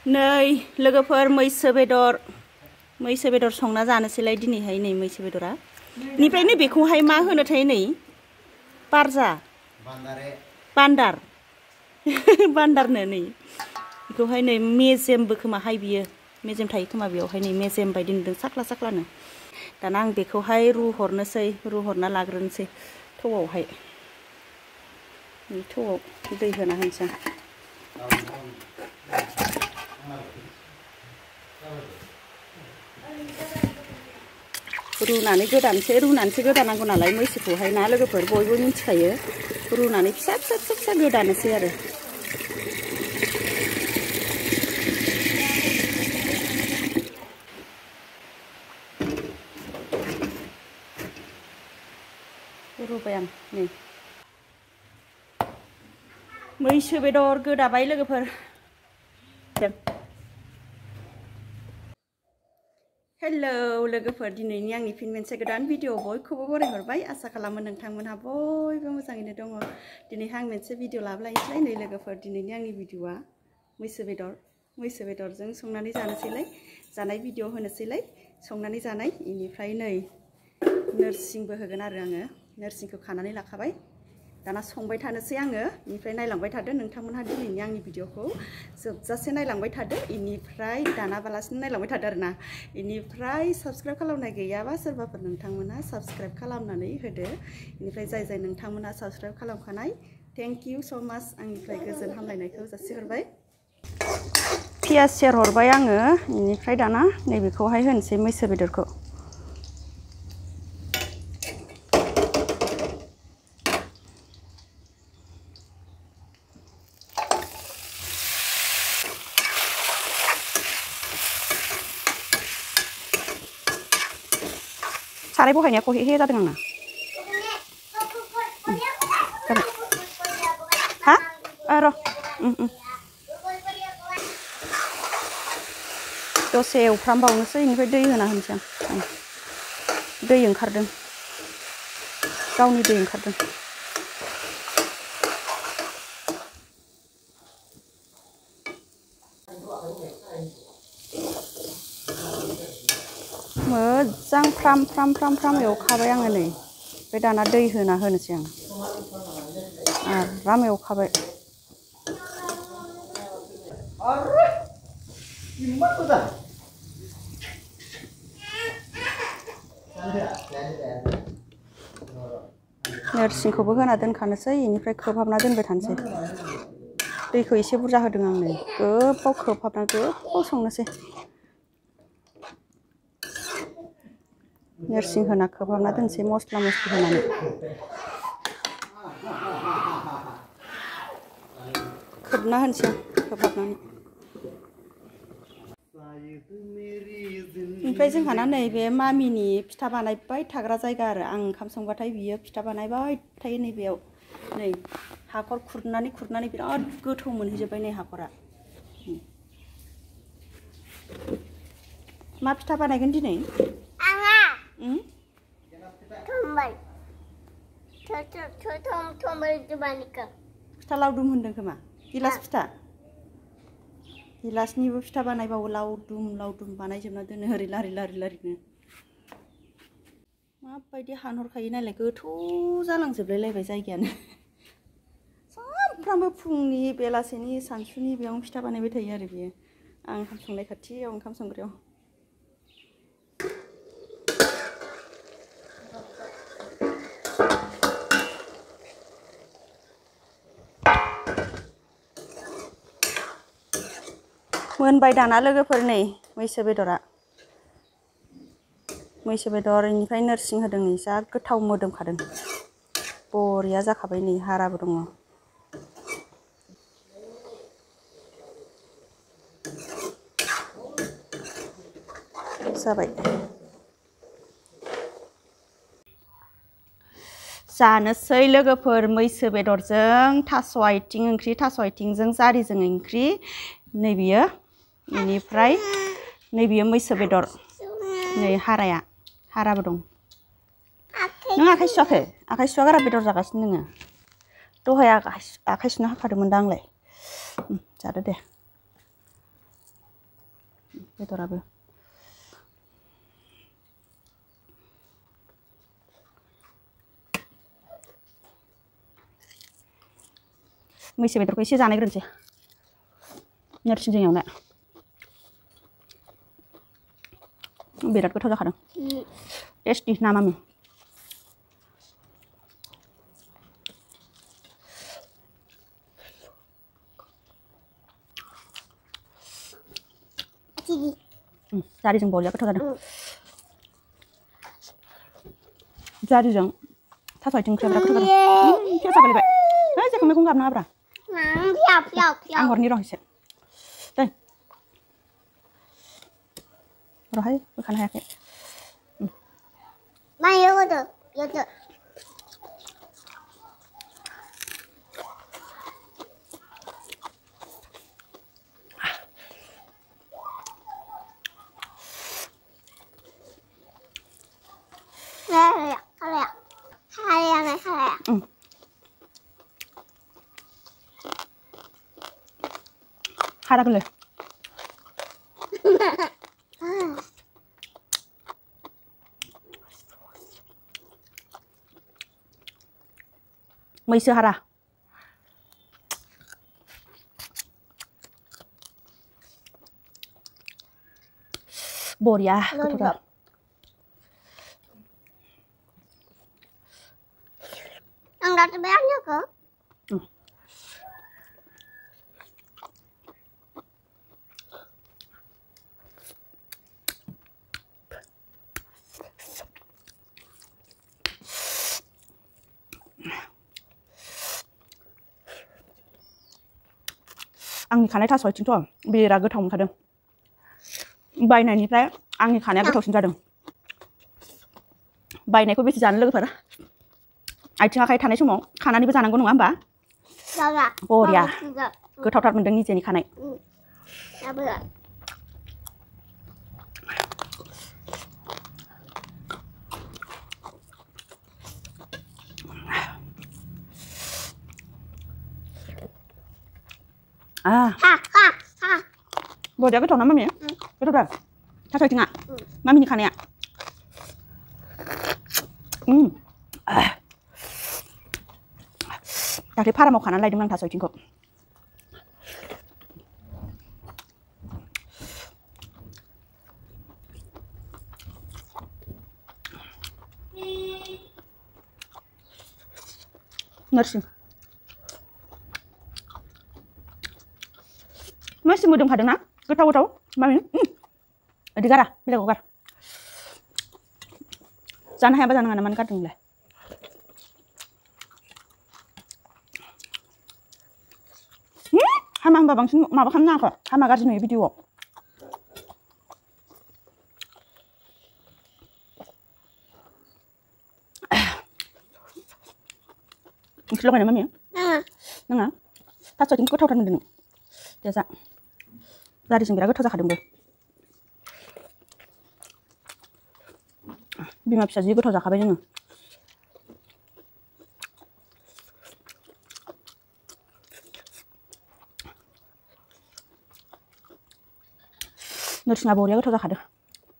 नै लोगोफोर मैसो बेदर संना जानोसैलाय दिनैहाय नै मैसो बेदरा निफ्राय नै बेखौहाय मा होनोथाय नै बारजा बान्दार बान्दारनो नै बेखौहाय नै मेजेमबो खोमाहाय बियो मेजेम थायो खोमा बेयावहाय नै मेजेम बायदि नुदों साख्ला साख्लानो दाना आं बेखौहाय रुहरना लाग्रोनोसै थौआवहाय थौआव दै होना होनोसै रुनानै गोदानांगौ नालाय मैसोखौहाय ना लोगोफोर बयबो मिथिखायो रुनानै फिसा गोदानोसै आरो रुबाय आं नै मैसो बेदर गोदाबाय लोगोफोर हेलौ लोगोफोर दिनैनि आंनि फिन मोनसे गोदान भिडिअ बयखौबो बरायहरबाय आसा खालामो नोंथांमोनहा बयबो मोजाङैनो दङ दिनैहाय आं मोनसे भिडिअ लाबोलायनोसैलाय नै लोगोफोर दिनैनि आंनि भिडिअआ मैसो बेदरजों संनानै जानोसैलाय जानाय भिडिअ होनोसैलाय संनानै जानाय इनिफ्राय नै नोरसिंबो होगोन आरो आङो नोरसिंखौ खानानै लाखाबाय दाना संबाय थानोसै आङो इनिफ्राय नायलांबाय थादो नोंथांमोनहा दिनैनि आंनि भिडिअखौ जोबजासे नायलांबाय थादो इनिफ्राय दानाबालासिनो नायलांबाय थादो आरोना इनिफ्राय साबस्क्राइब खालामनाय गैयाबा सोरबाफोर नोंथांमोना साबस्क्राइब खालामनानै होदो इनिफ्राय जाय नोंथांमोना साबस्क्राइब खालामखानाय थेंक इउ स माच आंनिफ्राय गोजोन हामलायनायखौ जासिहरबाय पियाज सेरहरबाय आङो इनिफ्राय दाना नैबेखौहाय होनोसै मैसो बेदरखौ साराय बहायनाया खहे जादों आंना हा र' दसे एवफ्रामबावनोसै इनिफ्राय दै होना होनोसै आं दै ओंखारदों गावनि दै ओंखारदों मोजां फ्राम एवखाबाय आङो नै ओमफ्राय दाना दै होना होनोसै आं आराम एवखाबाय नोरसिंखौबो होना दोनखानोसै इनिफ्राय खोबहाबना दोनबाय थानोसै दैखौ एसे बुरजा होदों आं नै गोबाव खोबहाबना गोबाव संनोसै नोरसिं होना खोबहाबना दोनसै मस्ला मस्लि होनानै खोबना होनसै खोबहाबनानै ओमफ्राय जोंहाना नैबे मामिनि फिथा बानायबाय थाग्रा जायगा आरो आं ओंखाम संबाथाय बियो फिथा बानायबाय थायो नैबेयाव नै हाखर खुरनानै बिराद गोथौ मोनहैजोब्बाय नै हाखरा मा फिथा बानायगोन दिनै फिथा लावदुम होनदों खोमा गिलास फिथा गिलासनिबो फिथा बानायबावो लावदुम बानायजोबना दोनो ओरै लारि माबायदि हानहरखायो नालाय गोथौ जालांजोबलायलायबाय जायगायानो सानफ्रामबो फुंनि बेलासेनि सानसुनि बेयावनो फिथा बानायबाय थायो आरो बियो आं ओंखाम संनाय खाथियाव ओंखाम संग्रायाव मोनबाय दाना लोगोफोर नै मैसो बेदर इनिफ्राय नोरसिं होदों नै जा गोथाव मोदोमखादों बरिया जाखाबाय नै हाराबो दङ जाबाय जानोसै लोगोफोर मैसो बेदरजों थास' आथिं ओंख्रि थास' आथिंजों जारिजों ओंख्रि नैबेयो इनिफ्राय नैबेयो मैसो बेदर नै हाराबो दं नों आखाइ सुवाखै आखाइ सुवा गारा बेदर जागासिनो नोङो दहाय आखाइ सुना होखादोंमोन दा आंलाय जादो दे बेदराबो मैसो बेदरखौ एसे जानायग्रोनोसै नोरसिंजों एवनाय बिराद गोथाव जाखादों टेस्टि ना मामि जारिजों बरिया गोथाव जादों जारिजों थास' आथिं ओंख्रिया बिराद गोथाव जादों केसा गोलैबाय है जेखौ मैगं गाबनाङाब्रा आं हरनि र' एसे दै र'हाय बोखानो हायाखै मा 요거도 요거 하래야 하라 그래 मैसो हारा बरिया गोथावथार 나도 왜 안 먹어? आंनि खानाय थास' आथिंथ' बिराद गोथाव मोनखादों बायनायनिफ्राय आंनि खानाया गोथावसिन जादों बायनायखौ बेसे जानो लोगोफोर आथिं आखाइ थानाय समाव खानानैबो जानांगौ नङा होमबा बरिया गोथावथार मोनदों निजेनि खानाय बरिया गोथाव ना मामि गोथावथार थास' आथिङा मामिनि खानाया दाख्लै फारामाव खानानै लायदोंमोन आं थास' आथिंखौ नोरसिं masih mudeng kadang nak tahu mami di gara bila gar jangan hebat jangan aman kadang lah hama hamba bangsin maba xam naa ko hama gar suñu vidéo lo ko ne mami nanga taso tin ko tawtan dinu desa dari sing biara goto zakadum bima bisa ji goto zakabe dinu nursi ngabori goto zakadu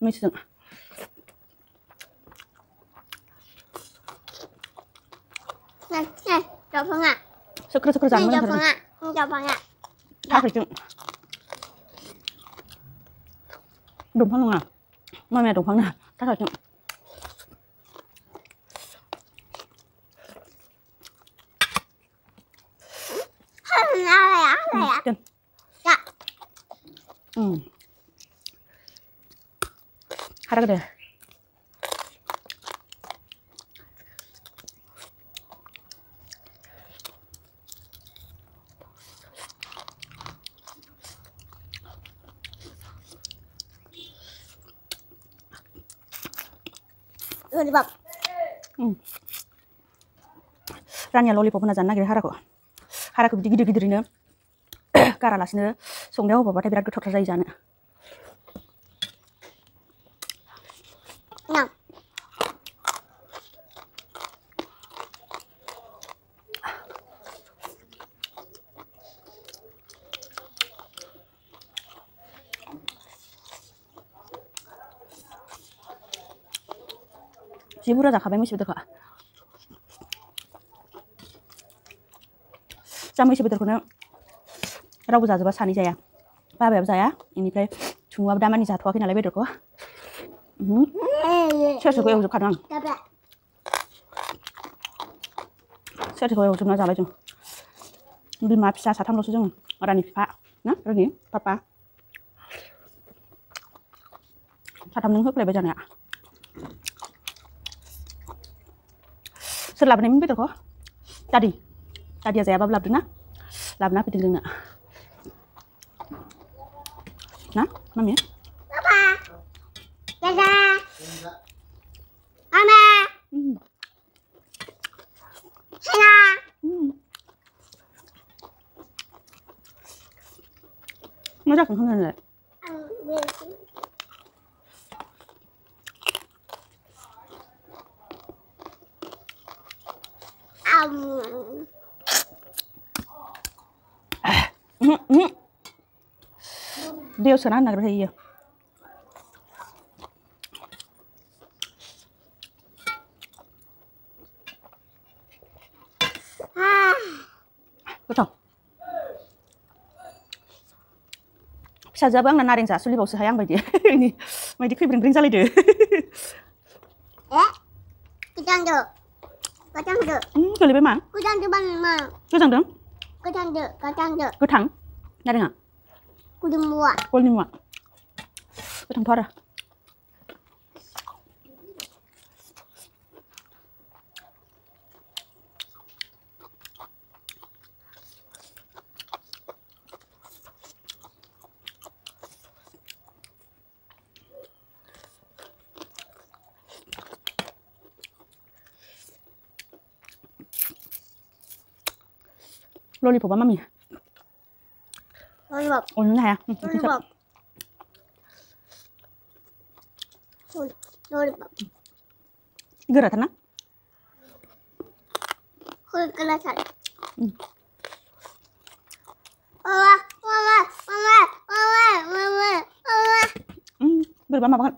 misung seker jangan tak itu dumpang nggak mami dumpangnya tak itu harga deh lollipop. Rania lollipop na jangan nagiर haraku gede-gede karalasino संनायाव होबाथाय बिराद गोथावथार जायो जानो जि बुरजा जाखाबाय मैसो बेदरखौ जा मैसो बेदरखौनो रावबो जाजोबा सानै जाया बाबायाबो जाया बेनिफ्राय सुमुआबो दामानि जाथ'वाखै नालाय बेदरखौ सेरसेखौ एवजोबखादों आं सेरसेखौ एवजोबना जाबाय जों बिमा फिसा साथामल'सो जों रानि बिफा ना रानि पापा साथामजों होख्लायबाय जानाया सोर लाबोनायमोन बेदरखौ दादिया जायाबाबो लाबोदों ना लाबोना होफैदों जोंनो ना mummy Papa. Dada. Mama. Hana. nó ra cũng không nên lại điều sợ ăn là cái gì betul फिसाजोआबो आंना नारें जासुलिबावसोहाय आं बायदि बायदि खैब्रेंब्रें जालायदो गोजांदो गोलैबाय मा गोजांदो मा गोजांदों गोथां नारेंआ गलनि मुवा गोथांथ' आरो lollipop mami ổn này à lollipop gera thật kelihatan mama berapa banget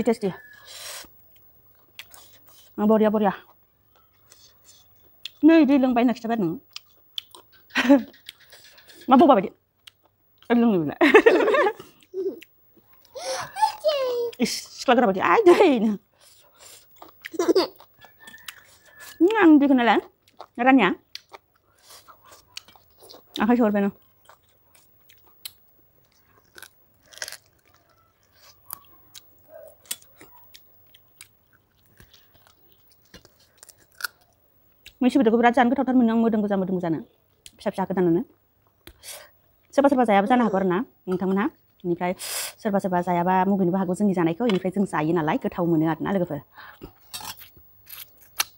tasty boria nơi đi lưng bay next step nữa mà bố bà vậy lưng người lại setelah berapa aja ini ăn đi kena lan ngaranya aku coba benar मैसो बेदरखौ बिराद जानो गोथावथार मोनो आं मोदोम गोजा जानो फिसा गोदानानो सोरबा जायाबो जानो हागौ आरोना नोंथांमोनहा बेनिफ्राय सोरबा जायाबा मुगैनोबो हागौ जोंनि जानायखौ बेनिफ्राय जों जायो नालाय गोथाव मोनो आरोना लोगोफोर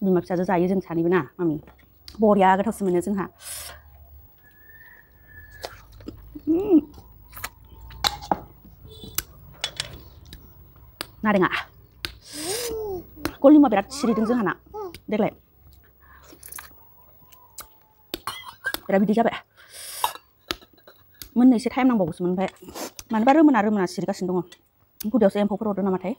बिमा फिसाजो जायो जों सानैबो ना मामि बरिया गोथावसो मोनो जोंहा नारेंआ गलनिमा बिराद सिरिदों जोंहाना देग्लाय बिराद बिदि जाबाय मोननो एसे टाइम नांबावगौसोमोन ओमफ्राय मानोबा रोमोना सिरिगासिनो दङ गुदियावसो एम्फौफोर अरदों नामाथाय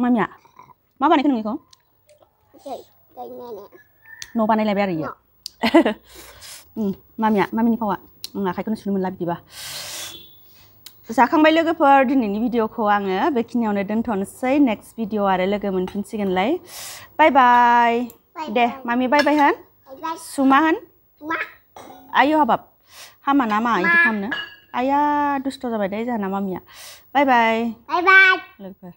मामिया मा बानायखो नों बेखौ न' बानायलायबाय आरो इयो मामिनि फावा आखाइखौनो सुनो मोनला बिदिबा जाखांबाय लोगोफोर दिनैनि भिडिअखौ आङो बेखिनियावनो दोनथ'नोसै नेक्स्ट भिडिअ आरो लोगो मोनफिनसिगोनलाय बाय बाय दे मामि बाय बाय होन सुमा होन आयौ हाबाब हामा ना मा इदि खालामनो आया दुस्थ' जाबाय दे जोंहाना मामिया बाय बाय लोगोफोर